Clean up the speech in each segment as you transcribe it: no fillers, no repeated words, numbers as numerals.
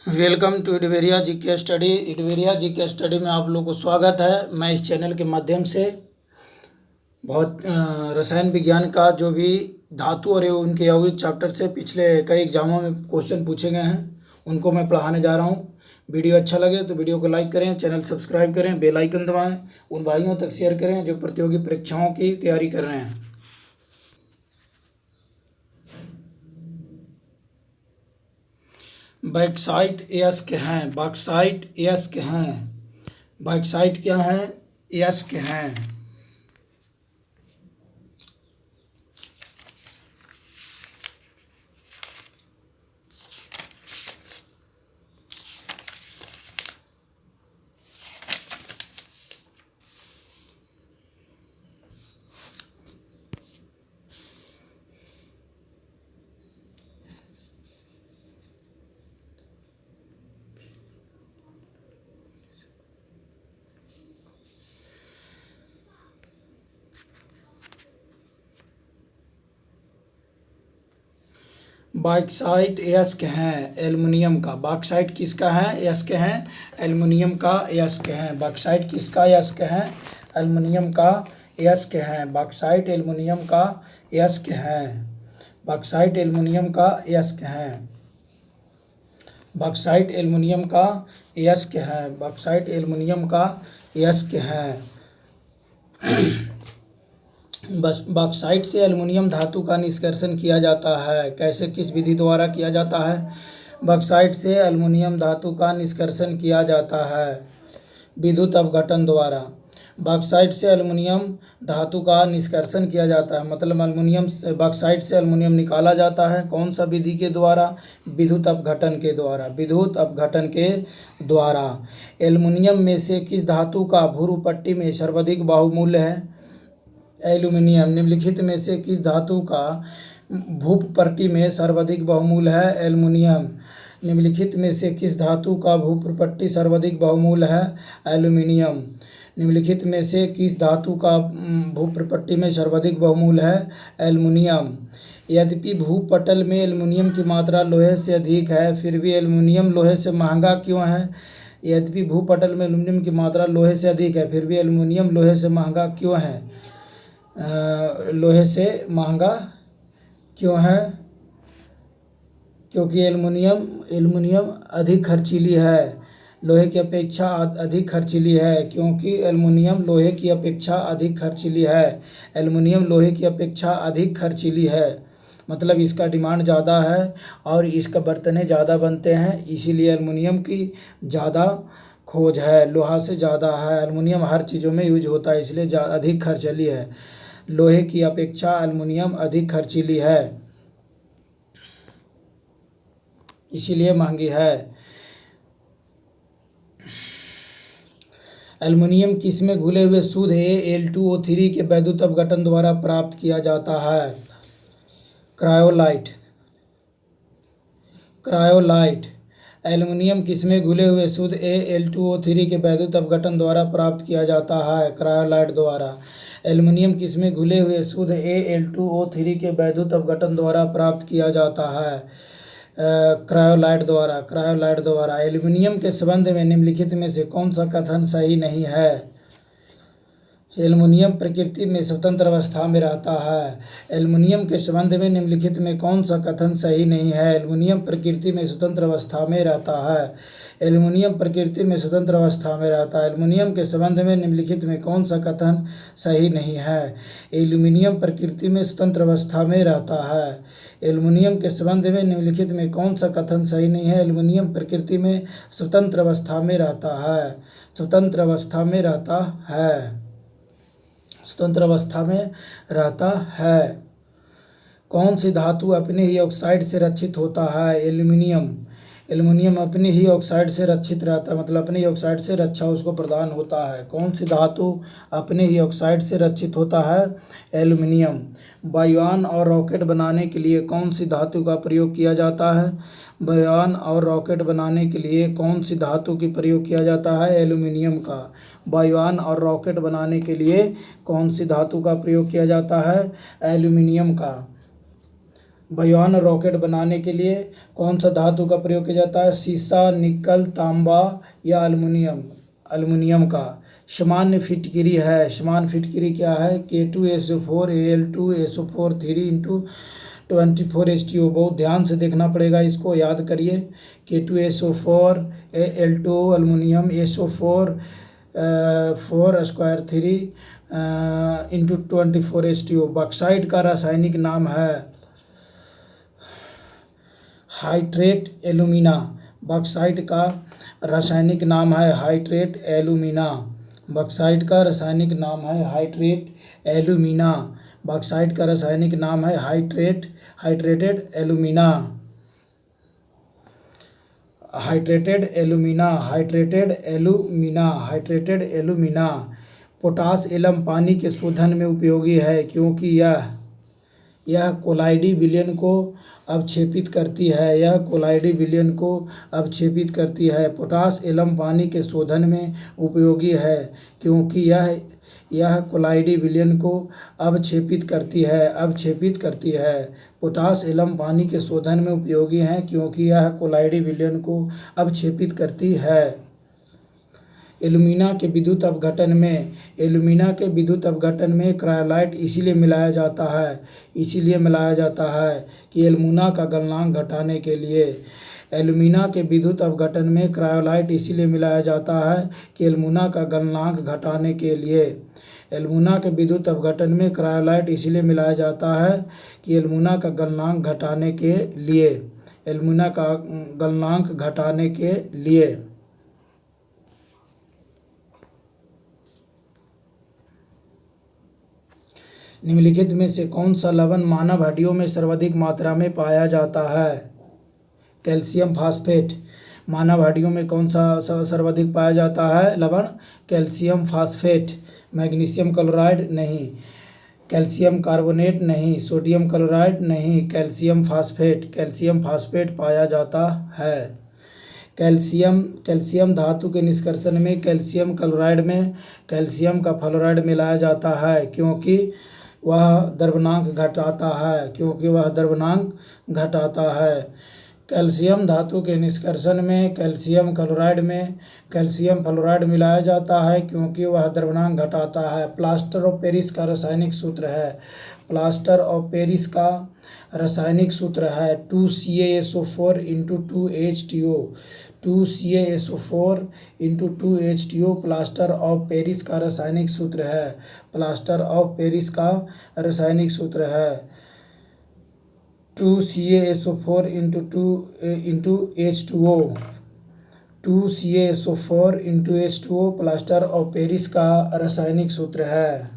Welcome to इडवेरिया जी के study. इडवेरिया जी के study में आप लोग को स्वागत है। मैं इस चैनल के माध्यम से बहुत रसायन विज्ञान का जो भी धातु और उनके यौगिक चैप्टर से पिछले कई एग्जामों में क्वेश्चन पूछे गए हैं उनको मैं पढ़ाने जा रहा हूं। वीडियो अच्छा लगे तो वीडियो को लाइक करें, चैनल सब्सक्राइब करें, बेल आइकन दबाएं, उन भाइयों तक शेयर करें जो प्रतियोगी परीक्षाओं की तैयारी कर रहे हैं। बैक्साइट अयस्क हैं। बॉक्साइट अयस्क हैं। बैक्साइट क्या है? अयस्क हैं। बॉक्साइट अयस्क हैं एल्युमिनियम का। बॉक्साइट किसका है? अयस्क हैं एल्युमिनियम का अयस्क हैं। बॉक्साइट किसका अयस्क है? एल्युमिनियम का अयस्क हैं। बॉक्साइट एल्युमिनियम का अयस्क हैं। बॉक्साइट एल्युमिनियम का अयस्क हैं। बॉक्साइट एल्युमिनियम का अयस्क हैं। बॉक्साइट एल्युमिनियम का अयस्क हैं। बस बॉक्साइट से एल्युमिनियम धातु का निष्कर्षण किया जाता है। कैसे, किस विधि द्वारा किया जाता है? बॉक्साइट से एल्युमिनियम धातु का निष्कर्षण किया जाता है विद्युत अपघटन द्वारा। बॉक्साइट से एल्युमिनियम धातु का निष्कर्षण किया जाता है, मतलब एल्युमिनियम बॉक्साइट से एल्युमिनियम निकाला जाता है। कौन सा विधि के द्वारा? विद्युत अपघटन के द्वारा। विद्युत अपघटन के द्वारा। एल्युमिनियम में से किस धातु का भूरूपट्टी में सर्वाधिक बाहुमूल्य है? एल्युमिनियम। निम्नलिखित में से किस धातु का भूपट्टी में सर्वाधिक बहुमूल्य है? एल्युमिनियम। निम्नलिखित में से किस धातु का भूपट्टी सर्वाधिक बहुमूल्य है? एल्युमिनियम। निम्नलिखित में से किस धातु का भूपट्टी में सर्वाधिक बहुमूल्य है? एल्युमिनियम। यद्यपि भूपटल में एल्युमिनियम की मात्रा लोहे से अधिक है, फिर भी एल्युमिनियम लोहे से महंगा क्यों है? यद्यपि भूपटल में एल्युमिनियम की मात्रा लोहे से अधिक है, फिर भी एल्युमिनियम लोहे से महंगा क्यों है? लोहे से महंगा क्यों है? क्योंकि एल्युमिनियम अधिक खर्चीली है, लोहे की अपेक्षा अधिक खर्चीली है। क्योंकि एल्युमिनियम लोहे की अपेक्षा अधिक खर्चीली है। एल्युमिनियम लोहे की अपेक्षा अधिक खर्चीली है, मतलब इसका डिमांड ज़्यादा है और इसका बर्तने ज़्यादा बनते हैं, इसीलिए एल्युमिनियम की ज़्यादा खोज है। लोहा से ज़्यादा है। एल्युमिनियम हर चीज़ों में यूज होता है, इसलिए अधिक खर्चीली है। लोहे की अपेक्षा एल्युमिनियम अधिक खर्चीली है, इसीलिए महंगी है। एल्युमिनियम किसमें घुले हुए शुद्ध Al2O3 के वैद्युत अपघटन द्वारा प्राप्त किया जाता है? क्रायोलाइट। क्रायोलाइट। एल्युमिनियम किसमें घुले हुए शुद्ध Al2O3 के वैद्युत अपघटन द्वारा प्राप्त किया जाता है? क्रायोलाइट द्वारा। एल्युमिनियम किसमें घुले हुए शुद्ध Al2O3 के वैद्युत अपघटन द्वारा प्राप्त किया जाता है? क्रायोलाइट द्वारा। क्रायोलाइट द्वारा। एल्युमिनियम के संबंध में निम्नलिखित में से कौन सा कथन सही नहीं है? एल्युमिनियम प्रकृति में स्वतंत्र अवस्था में रहता है। एल्युमिनियम के संबंध में निम्नलिखित में कौन सा कथन सही नहीं है? एल्युमिनियम प्रकृति में स्वतंत्र अवस्था में रहता है। एल्युमिनियम प्रकृति में स्वतंत्र अवस्था में रहता है। एल्युमिनियम के संबंध में निम्नलिखित में कौन सा कथन सही नहीं है? एल्युमिनियम प्रकृति में स्वतंत्र अवस्था में रहता है। एल्युमिनियम के संबंध में निम्नलिखित में कौन सा कथन सही नहीं है? एल्युमिनियम प्रकृति में स्वतंत्र अवस्था में रहता है। स्वतंत्र अवस्था में रहता है। स्वतंत्र अवस्था में रहता है। कौन सी धातु अपने ही ऑक्साइड से रक्षित होता है? एल्युमिनियम। एल्युमिनियम अपने ही ऑक्साइड से रक्षित रहता है, मतलब अपने ही ऑक्साइड से रक्षा उसको प्रदान होता है। कौन सी धातु अपने ही ऑक्साइड से रक्षित होता है? एल्युमिनियम। वायुयान और रॉकेट बनाने के लिए कौन सी धातु का प्रयोग किया जाता है? वायुयान और रॉकेट बनाने के लिए कौन सी धातु की प्रयोग किया जाता है? एल्युमिनियम का। वायुयान और रॉकेट बनाने के लिए कौन सी धातु का प्रयोग किया जाता है? एल्युमिनियम का। वायुयान रॉकेट बनाने के लिए कौन सा धातु का प्रयोग किया जाता है? सीसा, निकल, तांबा या अल्युमिनियम? अल्युमिनियम का। सामान्य फिटकिरी है, सामान्य फिटकिरी क्या है? K2SO4 Al2SO4 3 × 24H2O। बहुत ध्यान से देखना पड़ेगा, इसको याद करिए। K2SO4 Al2 aluminium SO4 4 square 3 × 24H2O। Bauxite का रासायनिक नाम है हाइड्रेट एल्यूमिना। बॉक्साइट का रासायनिक नाम है हाइड्रेट एल्यूमिना। बॉक्साइट का रासायनिक नाम है हाइड्रेट एल्यूमिना। बॉक्साइट का रासायनिक नाम है hydrated alumina. Hydrated alumina, hydrated alumina, hydrated alumina. Potash alum पानी के शोधन में उपयोगी है क्योंकि यह कोलाइडी विलयन को अवक्षेपित करती है। यह कोलाइडी विलयन को अवक्षेपित करती है। पोटास एलम पानी के शोधन में उपयोगी है क्योंकि यह कोलाइडी विलयन को अवक्षेपित करती है। पोटास एलम पानी के शोधन में उपयोगी है क्योंकि यह कोलाइडी विलयन को अवक्षेपित करती है। एल्यूमिना के विद्युत अपघटन में क्रायोलाइट इसीलिए मिलाया जाता है कि एल्यूमिना का गलनांक घटाने के लिए। एल्यूमिना के विद्युत अपघटन में क्रायोलाइट इसीलिए मिलाया जाता है कि एल्यूमिना का गलनांक घटाने के लिए। एल्यूमिना के विद्युत अपघटन में क्रायोलाइट इसीलिए मिलाया जाता है कि एल्यूमिना का गलनांक घटाने के लिए। एल्यूमिना का गलनांक घटाने के लिए। निम्नलिखित में से कौन सा लवण मानव हड्डियों में सर्वाधिक मात्रा में पाया जाता है? Calcium phosphate. मानव हड्डियों में कौन सा सर्वाधिक पाया जाता है लवण? Calcium phosphate. मैग्नीशियम क्लोराइड नहीं, कैल्शियम कार्बोनेट नहीं, सोडियम क्लोराइड नहीं, कैल्शियम फास्फेट पाया जाता है। कैल्शियम धातु के निष्कर्षण में कैल्शियम क्लोराइड में कैल्शियम का फ्लोराइड मिलाया जाता है क्योंकि वह द्रव्यमान घटाता है। कैल्शियम धातु के निष्कर्षण में कैल्शियम क्लोराइड में कैल्शियम फ्लोराइड मिलाया जाता है क्योंकि वह द्रव्यमान घटाता है। प्लास्टर ऑफ पेरिस का रासायनिक सूत्र है। प्लास्टर ऑफ पेरिस का रासायनिक सूत्र है 2CaSO4 × 2H2O। 2CaSO4 × 2H2O plaster of Paris का रासायनिक सूत्र है। प्लास्टर ऑफ पेरिस का रासायनिक सूत्र है 2CaSO4 × 2H2O। 2CaSO4 × H2O plaster of Paris का रासायनिक सूत्र है।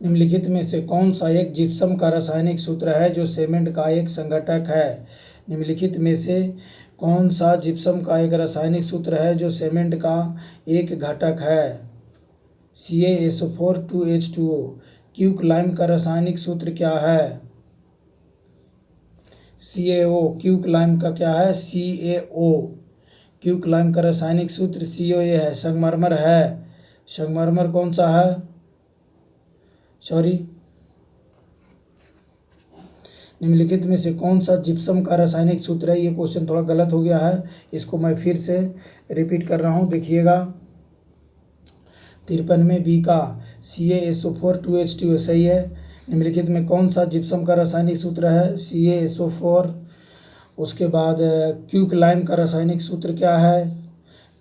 निम्नलिखित में से कौन सा एक जिप्सम का रासायनिक सूत्र है जो सीमेंट का एक संघटक है? निम्नलिखित में से कौन सा जिप्सम का एक रासायनिक सूत्र है जो सीमेंट का एक घटक है? CaSO4 2H2O। क्विकलाइम का रासायनिक सूत्र क्या है? CaO। क्विकलाइम का क्या है? CaO। क्विकलाइम का रासायनिक सूत्र CaO है। संगमरमर है, संगमरमर कौन सा है? निम्नलिखित में से कौन सा जिप्सम का रासायनिक सूत्र है? ये क्वेश्चन थोड़ा गलत हो गया है, इसको मैं फिर से रिपीट कर रहा हूँ, देखिएगा। 53 बी का CaSO4 2H2O सही है। निम्नलिखित में कौन सा जिप्सम का रासायनिक सूत्र है? CaSO4। उसके बाद क्विकलाइम का रासायनिक सूत्र क्या है?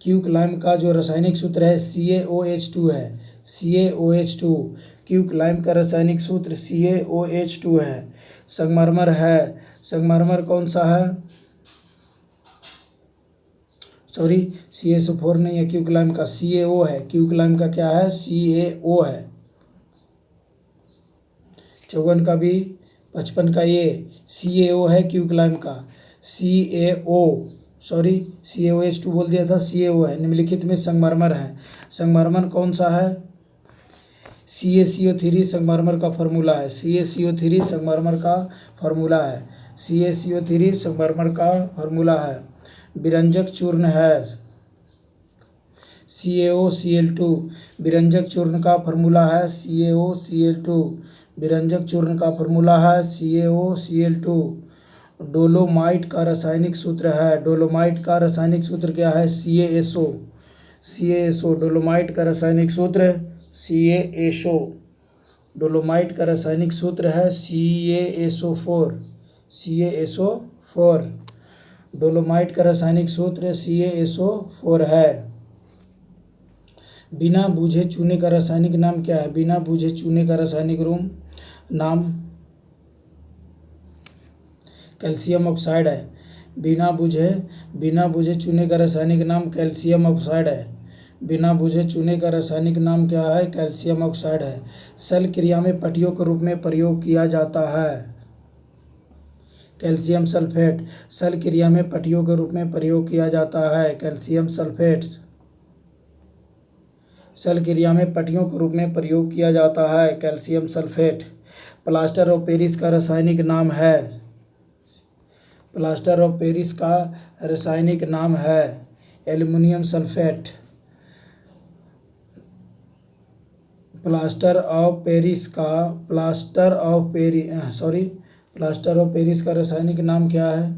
क्विकलाइम का जो रासायनिक सूत्र है CaOH2 है। CaOH2। क्विकलाइम का रासायनिक सूत्र CaOH2 है। संगमरमर है, संगमरमर कौन सा है? CaSO4 नहीं है, क्विकलाइम का CaO है। क्विकलाइम का क्या है? CaO है। 54 का भी, 55 का ये CaO है क्विकलाइम का। CaOH2 बोल दिया था, CaO है। निम्नलिखित में संगमरमर है, संगमरमर कौन सा है? CaCO3 संगमरमर का फार्मूला है। CaCO3 संगमरमर का फार्मूला है। CaCO3 संगमरमर का फार्मूला है। विरंजक चूर्ण है CaOCl2। विरंजक चूर्ण का फार्मूला है CaOCl2। विरंजक चूर्ण का फॉर्मूला है CaOCl2। डोलोमाइट का रासायनिक सूत्र है, डोलोमाइट का रासायनिक सूत्र क्या है? CaSO। डोलोमाइट का रासायनिक सूत्र CaSO। डोलोमाइट का रासायनिक सूत्र है CaSO4। डोलोमाइट का रासायनिक सूत्र CaSO4 है। बिना बूझे चूने का रासायनिक नाम क्या है? बिना बूझे चूने का रासायनिक नाम कैल्शियम ऑक्साइड है। बिना बूझे चूने का रासायनिक नाम कैल्शियम ऑक्साइड है। बिना बूझे चूने का रासायनिक नाम क्या है? कैल्शियम ऑक्साइड है। सल क्रिया में पट्टियों के रूप में प्रयोग किया जाता है कैल्शियम सल्फेट। सल क्रिया में पट्टियों के रूप में प्रयोग किया जाता है कैल्शियम सल्फेट। सल क्रिया में पट्टियों के रूप में प्रयोग किया जाता है calcium sulphate. Plaster of Paris का रासायनिक नाम है प्लास्टर ऑफ पेरिस का रासायनिक नाम है aluminium sulphate. Plaster of Paris का रासायनिक नाम क्या है?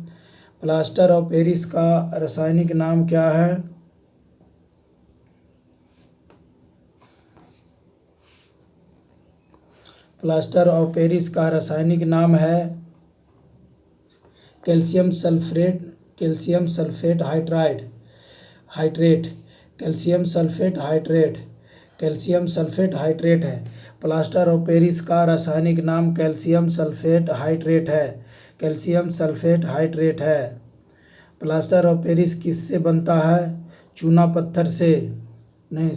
प्लास्टर ऑफ पेरिस का रासायनिक नाम क्या है? प्लास्टर ऑफ पेरिस का रासायनिक नाम है कैल्शियम सल्फेट हाइड्रेट है। प्लास्टर ऑफ पेरिस का रासायनिक नाम कैल्शियम सल्फेट हाइड्रेट है। प्लास्टर ऑफ पेरिस किससे बनता है? चूना पत्थर से नहीं,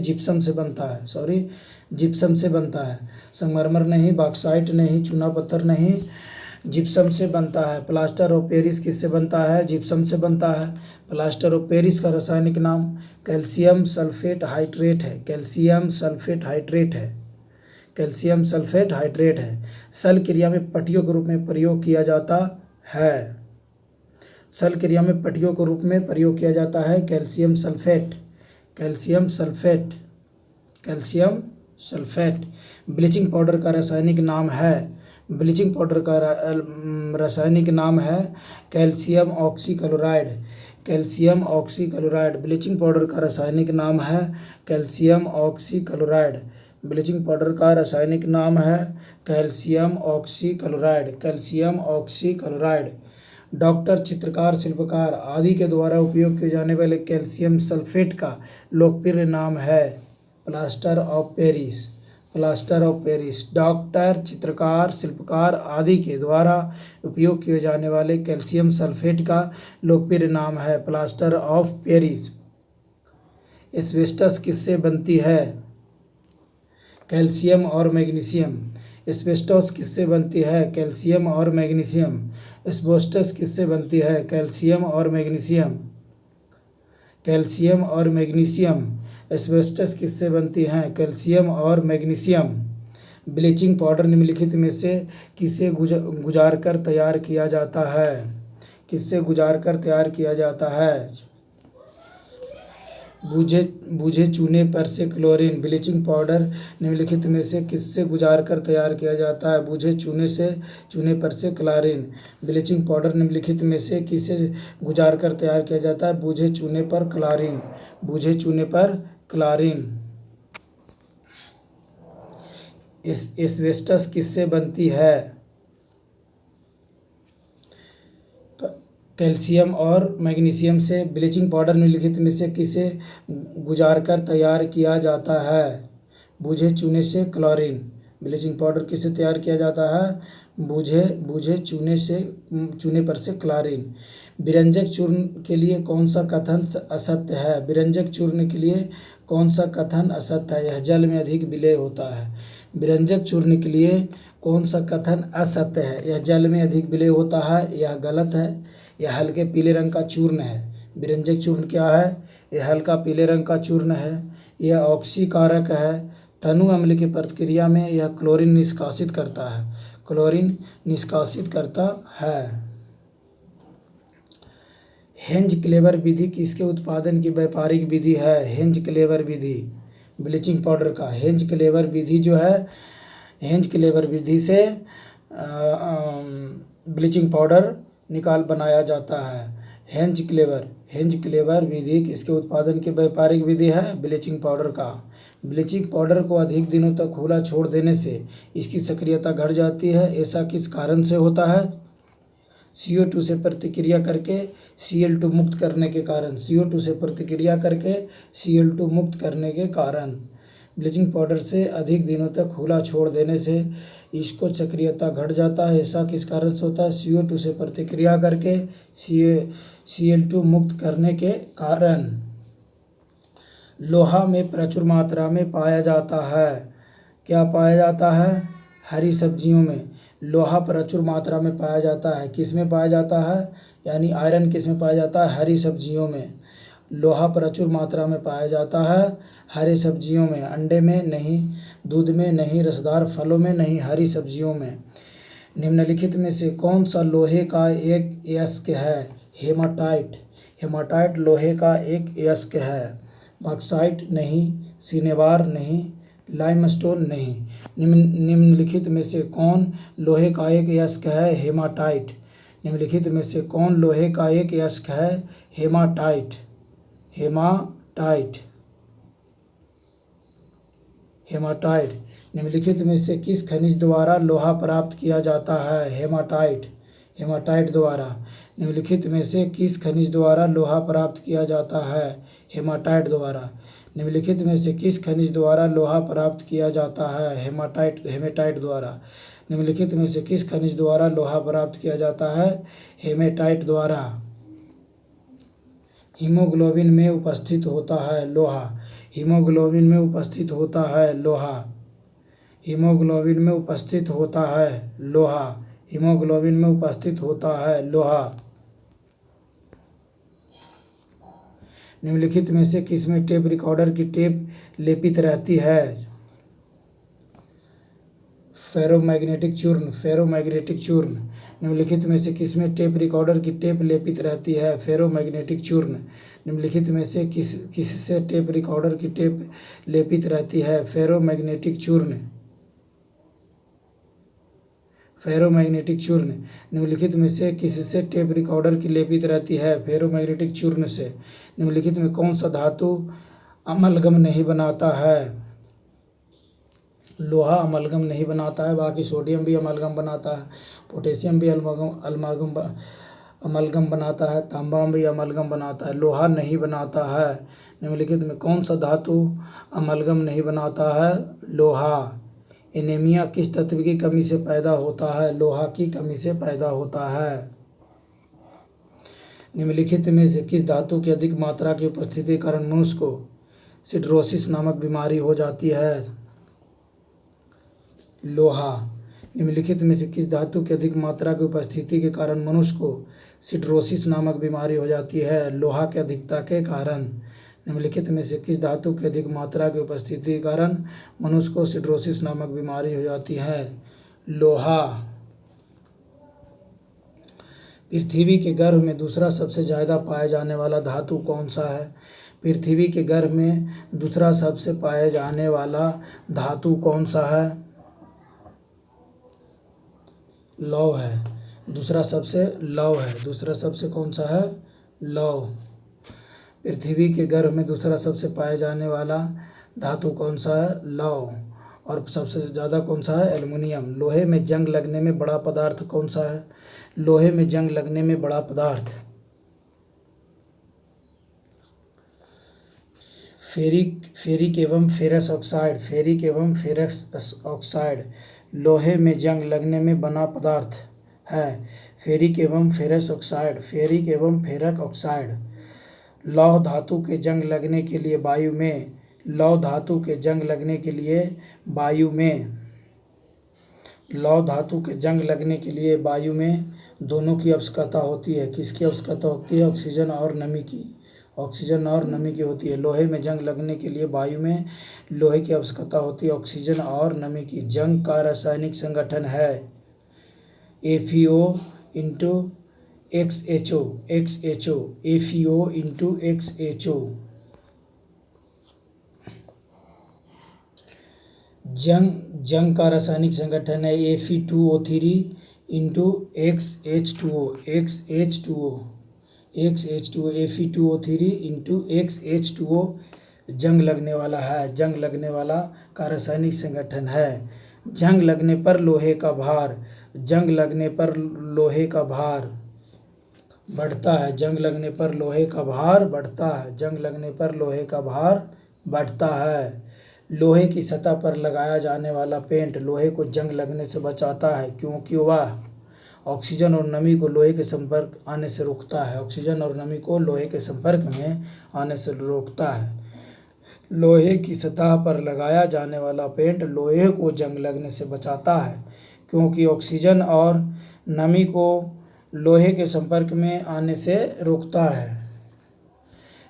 जिप्सम से बनता है। जिप्सम से बनता है, संगमरमर नहीं, बॉक्साइट नहीं, चूना पत्थर नहीं, जिप्सम से बनता है। प्लास्टर ऑफ पेरिस किससे बनता है? जिप्सम से बनता है। प्लास्टर ऑफ पेरिस का रासायनिक नाम कैल्शियम सल्फेट हाइड्रेट है। सल क्रिया में पट्टियों के रूप में प्रयोग किया जाता है कैल्शियम सल्फेट। ब्लीचिंग पाउडर का रासायनिक नाम है कैल्शियम ऑक्सीक्लोराइड। ब्लीचिंग पाउडर का रासायनिक नाम है कैल्शियम ऑक्सीक्लोराइड। डॉक्टर, चित्रकार, शिल्पकार आदि के द्वारा उपयोग किए जाने वाले कैल्शियम सल्फेट का लोकप्रिय नाम है प्लास्टर ऑफ पेरिस। डॉक्टर, चित्रकार, शिल्पकार आदि के द्वारा उपयोग किए जाने वाले कैल्शियम सल्फेट का लोकप्रिय नाम है प्लास्टर ऑफ पेरिस। एस्बेस्टस किससे बनती है? कैल्शियम और मैग्नीशियम। एस्बेस्टस किससे बनती है? कैल्शियम और मैग्नीशियम। एस्बेस्टस किससे बनती है? कैल्शियम और मैग्नीशियम। एस्बेस्टस किससे बनती हैं? कैल्शियम और मैग्नीशियम। ब्लीचिंग पाउडर निम्नलिखित में से किसे गुजार कर तैयार किया जाता है? बूझे चूने पर से क्लोरीन। ब्लीचिंग पाउडर निम्नलिखित में से किससे गुजार कर तैयार किया जाता है? बूझे चूने पर से क्लोरीन। ब्लीचिंग पाउडर निम्नलिखित में से किसे गुजार कर तैयार किया जाता है? बूझे चूने पर क्लोरीन। एस्बेस्टस किससे बनती है? कैल्शियम और मैग्नीशियम से। ब्लीचिंग पाउडर निम्नलिखित में से किसे गुजार कर तैयार किया जाता है? बूझे चूने से क्लोरीन। ब्लीचिंग पाउडर किससे तैयार किया जाता है? बूझे चूने पर से क्लोरीन। विरंजक चूर्ण के लिए कौन सा कथन असत्य है? विरंजक चूर्ण के लिए कौन सा कथन असत्य है? यह जल में अधिक विलेय होता है। विरंजक चूर्ण के लिए कौन सा कथन असत्य है? यह जल में अधिक विलेय होता है, यह गलत है। यह हल्के पीले रंग का चूर्ण है। विरंजक चूर्ण क्या है? यह हल्का पीले रंग का चूर्ण है। यह ऑक्सीकारक है। तनु अम्ल की प्रतिक्रिया में यह क्लोरीन निष्कासित करता है। हेंज क्लेवर विधि किसके उत्पादन की व्यापारिक विधि है? हेंज क्लेवर विधि ब्लीचिंग पाउडर का। हेंज क्लेवर विधि जो है हेंज क्लेवर विधि से ब्लीचिंग पाउडर बनाया जाता है। हेंज क्लेवर विधि किसके उत्पादन की व्यापारिक विधि है? ब्लीचिंग पाउडर का। ब्लीचिंग पाउडर को अधिक दिनों तक खुला छोड़ देने से इसकी सक्रियता घट जाती है। ऐसा किस कारण से होता है? CO2 से प्रतिक्रिया करके Cl2 मुक्त करने के कारण। CO2 से प्रतिक्रिया करके Cl2 मुक्त करने के कारण ब्लीचिंग पाउडर से अधिक दिनों तक खुला छोड़ देने से इसको सक्रियता घट जाता है। ऐसा किस कारण से होता है? CO2 से प्रतिक्रिया करके Cl2 मुक्त करने के कारण। लोहा में प्रचुर मात्रा में पाया जाता है। क्या पाया जाता है? हरी सब्जियों में लोहा प्रचुर मात्रा में पाया जाता है। किस में पाया जाता है? यानी आयरन किस में पाया जाता है? हरी सब्जियों में लोहा प्रचुर मात्रा में पाया जाता है। हरी सब्जियों में, अंडे में नहीं, दूध में नहीं, रसदार फलों में नहीं, हरी सब्जियों में। निम्नलिखित में से कौन सा लोहे का एक अयस्क है? हेमाटाइट लोहे का एक अयस्क है। बॉक्साइट नहीं, सिनेबार नहीं, लाइमस्टोन नहीं। निम्नलिखित में से कौन लोहे का एक अयस्क है? हेमाटाइट। निम्नलिखित में से कौन लोहे का एक अयस्क है? हेमाटाइट। निम्नलिखित में से किस खनिज द्वारा लोहा प्राप्त किया जाता है? हेमाटाइट द्वारा। निम्नलिखित में से किस खनिज द्वारा लोहा प्राप्त किया जाता है? हेमाटाइट द्वारा। निम्नलिखित में से किस खनिज द्वारा लोहा प्राप्त किया जाता है? हेमेटाइट द्वारा। निम्नलिखित में से किस खनिज द्वारा लोहा प्राप्त किया जाता है? हेमेटाइट द्वारा। हीमोग्लोबिन में उपस्थित होता है लोहा। हीमोग्लोबिन में उपस्थित होता है लोहा। हीमोग्लोबिन में उपस्थित होता है लोहा। हीमोग्लोबिन में उपस्थित होता है लोहा। निम्नलिखित में से किसमें टेप रिकॉर्डर की टेप लेपित रहती है? फेरोमैग्नेटिक चूर्ण। निम्नलिखित में से किसमें टेप रिकॉर्डर की टेप लेपित रहती है? फेरोमैग्नेटिक चूर्ण। निम्नलिखित में से किससे टेप रिकॉर्डर की टेप लेपित रहती है? फेरोमैग्नेटिक चूर्ण। निम्नलिखित में से किससे टेप रिकॉर्डर की लेपित रहती है? फेरोमैग्नेटिक चूर्ण से। निम्नलिखित में कौन सा धातु अमलगम नहीं बनाता है? लोहा अमलगम नहीं बनाता है, बाकी सोडियम भी अमलगम बनाता है, पोटेशियम भी अमलगम बनाता है, तांबा भी अमलगम बनाता है, लोहा नहीं बनाता है। निम्नलिखित में कौन सा धातु अमलगम नहीं बनाता है? लोहा। एनीमिया किस तत्व की कमी से पैदा होता है? लोहा की कमी से पैदा होता है। निम्नलिखित में से किस धातु की अधिक मात्रा की उपस्थिति के कारण मनुष्य को सिडरोसिस नामक बीमारी हो जाती है? लोहा। निम्नलिखित में से किस धातु की अधिक मात्रा की उपस्थिति के कारण मनुष्य को सिडरोसिस नामक बीमारी हो जाती है? लोहा की अधिकता के कारण। निम्नलिखित में से किस धातु की अधिक मात्रा की उपस्थिति के कारण मनुष्य को सिडरोसिस नामक बीमारी हो जाती है? लोहा। पृथ्वी के गर्भ में दूसरा सबसे ज़्यादा पाया जाने वाला धातु कौन सा है? पृथ्वी के गर्भ में दूसरा सबसे पाया जाने वाला धातु कौन सा है? लौह है। दूसरा सबसे कौन सा है? लौह। पृथ्वी के गर्भ में दूसरा सबसे पाया जाने वाला धातु कौन सा है? लौह। और सबसे ज़्यादा कौन सा है? एल्युमिनियम। लोहे में जंग लगने में बड़ा पदार्थ कौन सा है? लोहे में जंग लगने में बड़ा पदार्थ फेरिक एवं फेरस ऑक्साइड लोहे में जंग लगने में बना पदार्थ है। फेरिक एवं फेरस ऑक्साइड। लौह धातु के जंग लगने के लिए वायु में दोनों की आवश्यकता होती है। किसकी आवश्यकता होती है? ऑक्सीजन और नमी की होती है। लोहे में जंग लगने के लिए वायु में लोहे की आवश्यकता होती है, ऑक्सीजन और नमी की। जंग का रासायनिक संगठन है FeO into XHO। FeO into XHO। जंग का रासायनिक संगठन है Fe2O3 into XH2O Fe2O3 into XH2O जंग लगने वाला है, जंग लगने वाला का रासायनिक संगठन है। जंग लगने पर लोहे का भार, जंग लगने पर लोहे का भार बढ़ता है, जंग लगने पर लोहे का भार बढ़ता है, जंग लगने पर लोहे का भार बढ़ता है। लोहे की सतह पर लगाया जाने वाला पेंट लोहे को जंग लगने से बचाता है, क्योंकि वह ऑक्सीजन और नमी को लोहे के संपर्क आने से रोकता है, ऑक्सीजन और नमी को लोहे के संपर्क में आने से रोकता है। लोहे की सतह पर लगाया जाने वाला पेंट लोहे को जंग लगने से बचाता है, क्योंकि ऑक्सीजन और नमी को लोहे के संपर्क में आने से रोकता है।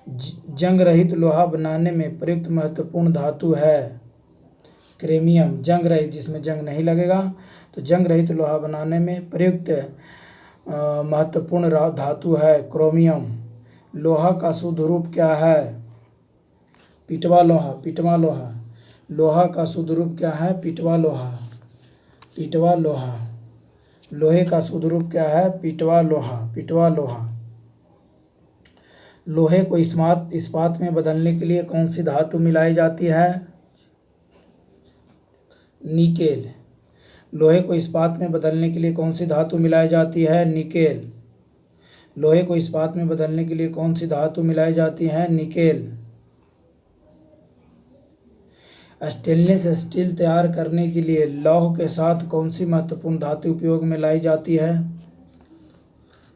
जंग रहित लोहा बनाने में प्रयुक्त महत्वपूर्ण धातु है क्रोमियम। जंग रहित, जिसमें जंग नहीं लगेगा, तो जंग रहित लोहा बनाने में प्रयुक्त महत्वपूर्ण धातु है क्रोमियम। लोहा का शुद्ध रूप क्या है? पिटवा लोहा, पिटवा लोहा। लोहा का शुद्ध रूप क्या है? पिटवा लोहा, पिटवा लोहा। लोहे का शुद्ध रूप क्या है? पिटवा लोहा, पिटवा लोहा। लोहे को इस्पात में बदलने के लिए कौन सी धातु मिलाई जाती है? निकेल। लोहे को इस्पात में बदलने के लिए कौन सी धातु मिलाई जाती है? निकेल। लोहे को इस्पात में बदलने के लिए कौन सी धातु मिलाई जाती है? निकेल। स्टेनलेस स्टील तैयार करने के लिए लौह के साथ कौन सी महत्वपूर्ण धातु उपयोग में लाई जाती है?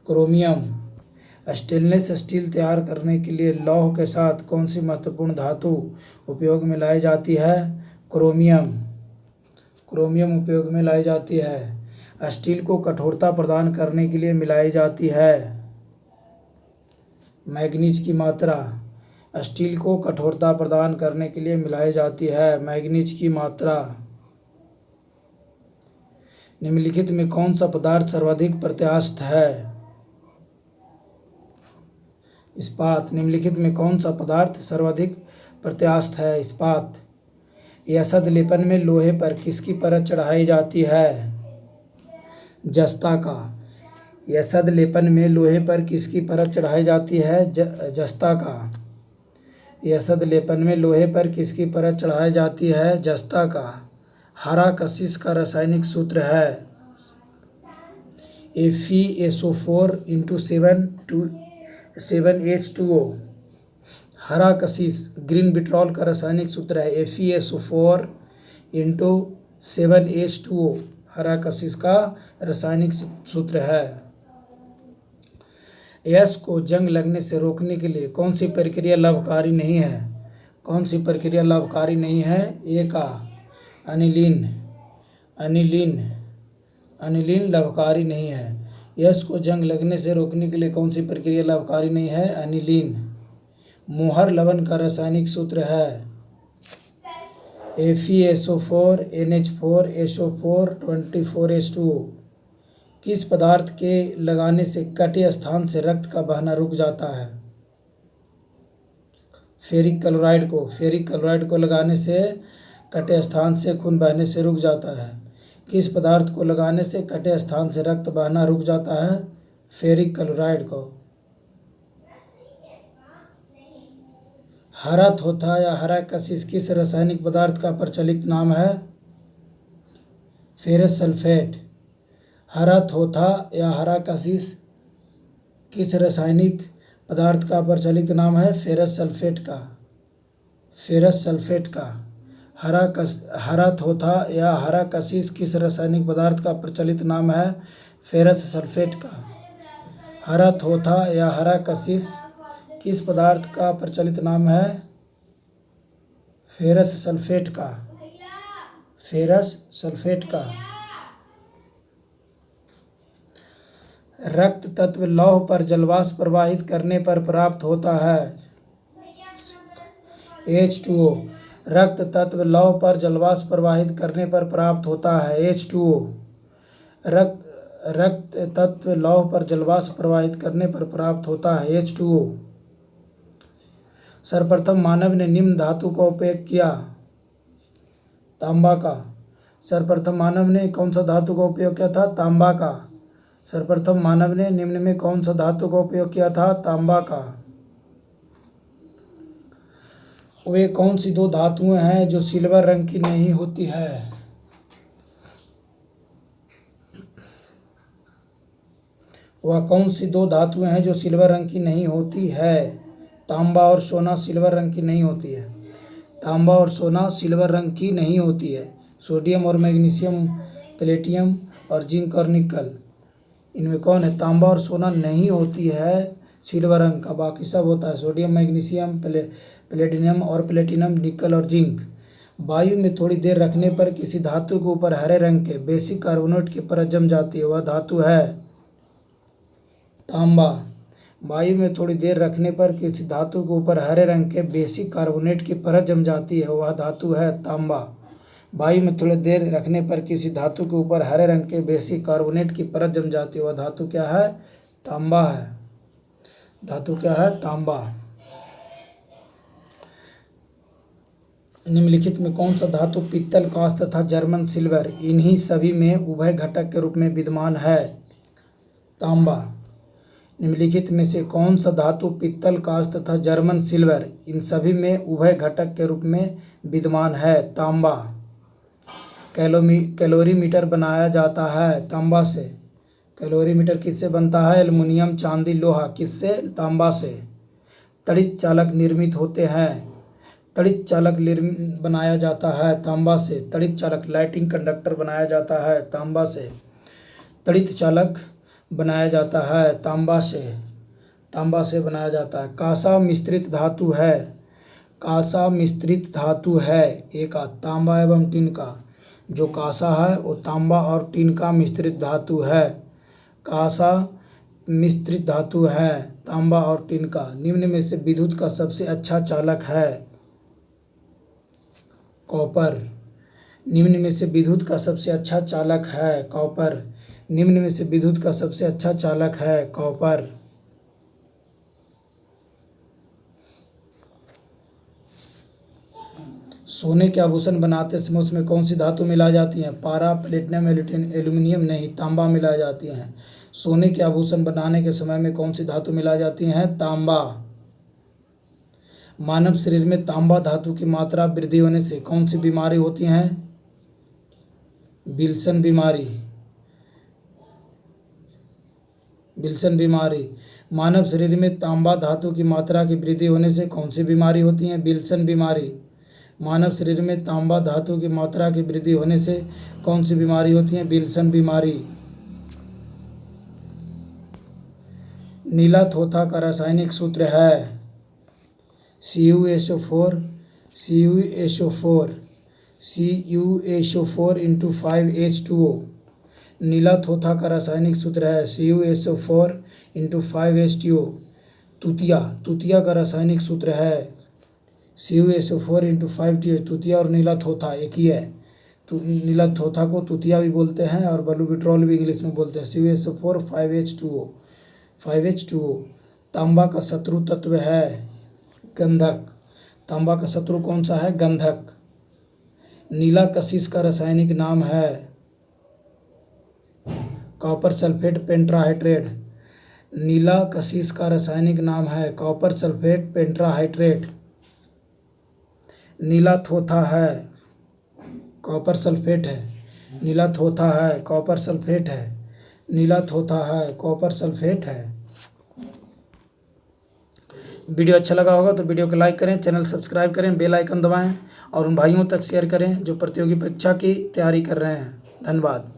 क्रोमियम। स्टेनलेस स्टील तैयार करने के लिए लौह के साथ कौन सी महत्वपूर्ण धातु उपयोग में लाई जाती है? क्रोमियम। क्रोमियम उपयोग में लाई जाती है। स्टील को कठोरता प्रदान करने के लिए मिलाई जाती है मैग्नीज की मात्रा। स्टील को कठोरता प्रदान करने के लिए मिलाई जाती है मैग्नीज की मात्रा। निम्नलिखित में कौन सा पदार्थ सर्वाधिक प्रत्यास्थ है? इस्पात। निम्नलिखित में कौन सा पदार्थ सर्वाधिक प्रत्यास्थ है? इस्पात। यसद लेपन में लोहे पर किसकी परत चढ़ाई जाती है? जस्ता का। यसद लेपन में लोहे पर किसकी परत चढ़ाई जाती है? जस्ता का। यसद लेपन में लोहे पर किसकी परत चढ़ाई जाती है? जस्ता का। हरा कशिश का रासायनिक सूत्र है FeSO4 इंटू 7H2O। हरा कशिश ग्रीन विट्रॉल का रासायनिक सूत्र है FeSO4 इंटू 7H2O। हरा कशिश का रासायनिक सूत्र है। यश को जंग लगने से रोकने के लिए कौन सी प्रक्रिया लाभकारी नहीं है? कौन सी प्रक्रिया लाभकारी नहीं है? ए का अनिलीन। अनिलीन, अनिलीन लाभकारी नहीं है। यश को जंग लगने से रोकने के लिए कौन सी प्रक्रिया लाभकारी नहीं है? अनिलीन। मोहर लवण का रासायनिक सूत्र है FeSO4 NH4 SO4 24H2O। किस पदार्थ के लगाने से कटे स्थान से रक्त का बहना रुक जाता है? फेरिक क्लोराइड को। फेरिक क्लोराइड को लगाने से कटे स्थान से खून बहने से रुक जाता है। किस पदार्थ को लगाने से कटे स्थान से रक्त बहना रुक जाता है? फेरिक क्लोराइड को। हरा थोथा या हरा कशिश किस रासायनिक पदार्थ का प्रचलित नाम है? Ferrous sulphate. हरा थोथा या हरा कशिश किस रासायनिक पदार्थ का प्रचलित नाम है? फेरस सल्फेट का। फेरस सल्फेट का। हरा थोथा या हरा कशिश किस रासायनिक पदार्थ का प्रचलित नाम है? फेरस सल्फेट का। हरा थोथा या हरा कशिश किस पदार्थ का प्रचलित नाम है? फेरस सल्फेट का। फेरस सल्फेट का। रक्त तत्व लौह पर जलवाष्प प्रवाहित करने पर प्राप्त होता है H2O। रक्त तत्व लौह पर जलवाष्प प्रवाहित करने पर प्राप्त होता है H2O। रक्त तत्व लौह पर जलवाष्प प्रवाहित करने पर प्राप्त होता है H2O। सर्वप्रथम मानव ने निम्न धातु का उपयोग किया। तांबा का। सर्वप्रथम मानव ने कौन सा धातु का उपयोग किया था? तांबा का। सर्वप्रथम मानव ने निम्न में कौन सा धातु का उपयोग किया था? तांबा का। वे कौन सी दो धातुएं हैं जो सिल्वर रंग की नहीं होती है? वह कौन सी दो धातुएं हैं जो सिल्वर रंग की नहीं होती है? तांबा और सोना सिल्वर रंग की नहीं होती है। तांबा और सोना सिल्वर रंग की नहीं होती है। सोडियम और मैग्नीशियम, प्लेटियम और जिंक और निकल, इनमें कौन है? तांबा और सोना नहीं होती है सिल्वर रंग का, बाकी सब होता है। सोडियम, मैग्नीशियम, प्लेटिनम और प्लेटिनम, निकल और जिंक। वायु में थोड़ी देर रखने पर किसी धातु के ऊपर हरे रंग के बेसिक कार्बोनेट की परत जम जाती है, वह धातु है? तांबा। वायु में थोड़ी देर रखने पर किसी धातु के ऊपर हरे रंग के बेसिक कार्बोनेट की परत जम जाती है, वह धातु है? तांबा। वायु में थोड़ी देर रखने पर किसी धातु के ऊपर हरे रंग के बेसिक कार्बोनेट की परत जम जाती है, वह धातु क्या है? तांबा है। धातु क्या है? तांबा। निम्नलिखित में कौन सा धातु पित्तल, कांस्य तथा जर्मन सिल्वर इन्हीं सभी में उभय घटक के रूप में विद्यमान है? तांबा। निम्नलिखित में से कौन सा धातु पित्तल, कांस्य तथा जर्मन सिल्वर इन सभी में उभय घटक के रूप में विद्यमान है? तांबा। कैलोरीमीटर बनाया जाता है तांबा से। कैलोरीमीटर किससे बनता है? एल्युमिनियम, चांदी, लोहा। किससे? तांबा से। तड़ित चालक निर्मित होते हैं। तड़ित चालक बनाया जाता है तांबा से। तड़ित चालक, लाइटिंग कंडक्टर बनाया जाता है तांबा से। तड़ित चालक बनाया जाता है तांबा से। तांबा से बनाया जाता है। कांसा मिश्रित धातु है। कांसा मिश्रित धातु है। एक तांबा एवं टिन का। जो कांसा है वो तांबा और टिन का मिश्रित धातु है। कांसा मिश्रित धातु है, तांबा और टिन का। निम्न में से विद्युत का सबसे अच्छा चालक है? कॉपर। निम्न में से विद्युत का सबसे अच्छा चालक है? कॉपर। निम्न में से विद्युत का सबसे अच्छा चालक है? कॉपर। सोने के आभूषण बनाते समय उसमें कौन सी धातु मिलाई जाती है? पारा, प्लेटिनम, एल्यूमिनियम नहीं, तांबा मिलाई जाती है। सोने के आभूषण बनाने के समय में कौन सी धातु मिलाई जाती है? तांबा। मानव शरीर में तांबा धातु की मात्रा वृद्धि होने से कौन सी बीमारी होती है? विल्सन बीमारी। विल्सन बीमारी। मानव शरीर में तांबा धातु की मात्रा की वृद्धि होने से कौन सी बीमारी होती है? विल्सन बीमारी। मानव शरीर में तांबा धातु की मात्रा की वृद्धि होने से कौन सी बीमारी होती है? विल्सन बीमारी। नीला थोथा का रासायनिक सूत्र है CuSO4 into 5H2O। नीला थोथा का रासायनिक सूत्र है CuSO4 into 5H2O। तुतिया का रासायनिक सूत्र है CuSO4 into 5H2O। तुतिया और नीला थोथा एक ही है। तो नीला थोथा को तुतिया भी बोलते हैं और बलूबिट्रॉल भी इंग्लिश में बोलते हैं। CuSO4 5H2O। तांबा का शत्रु तत्व है गंधक। तांबा का शत्रु कौन सा है? गंधक। नीला कशिश का रासायनिक नाम है कॉपर सल्फेट पेंट्राहाइड्रेट। नीला कशिश का रासायनिक नाम है कॉपर सल्फेट पेंट्राहाइड्रेट। नीला थोथा है कॉपर सल्फेट है। नीला थोथा है कॉपर सल्फेट है। नीला थोथा है कॉपर सल्फेट है। वीडियो अच्छा लगा होगा तो वीडियो को लाइक करें, चैनल सब्सक्राइब करें, बेल आइकन दबाएं और उन भाइयों तक शेयर करें जो प्रतियोगी परीक्षा की तैयारी कर रहे हैं। धन्यवाद।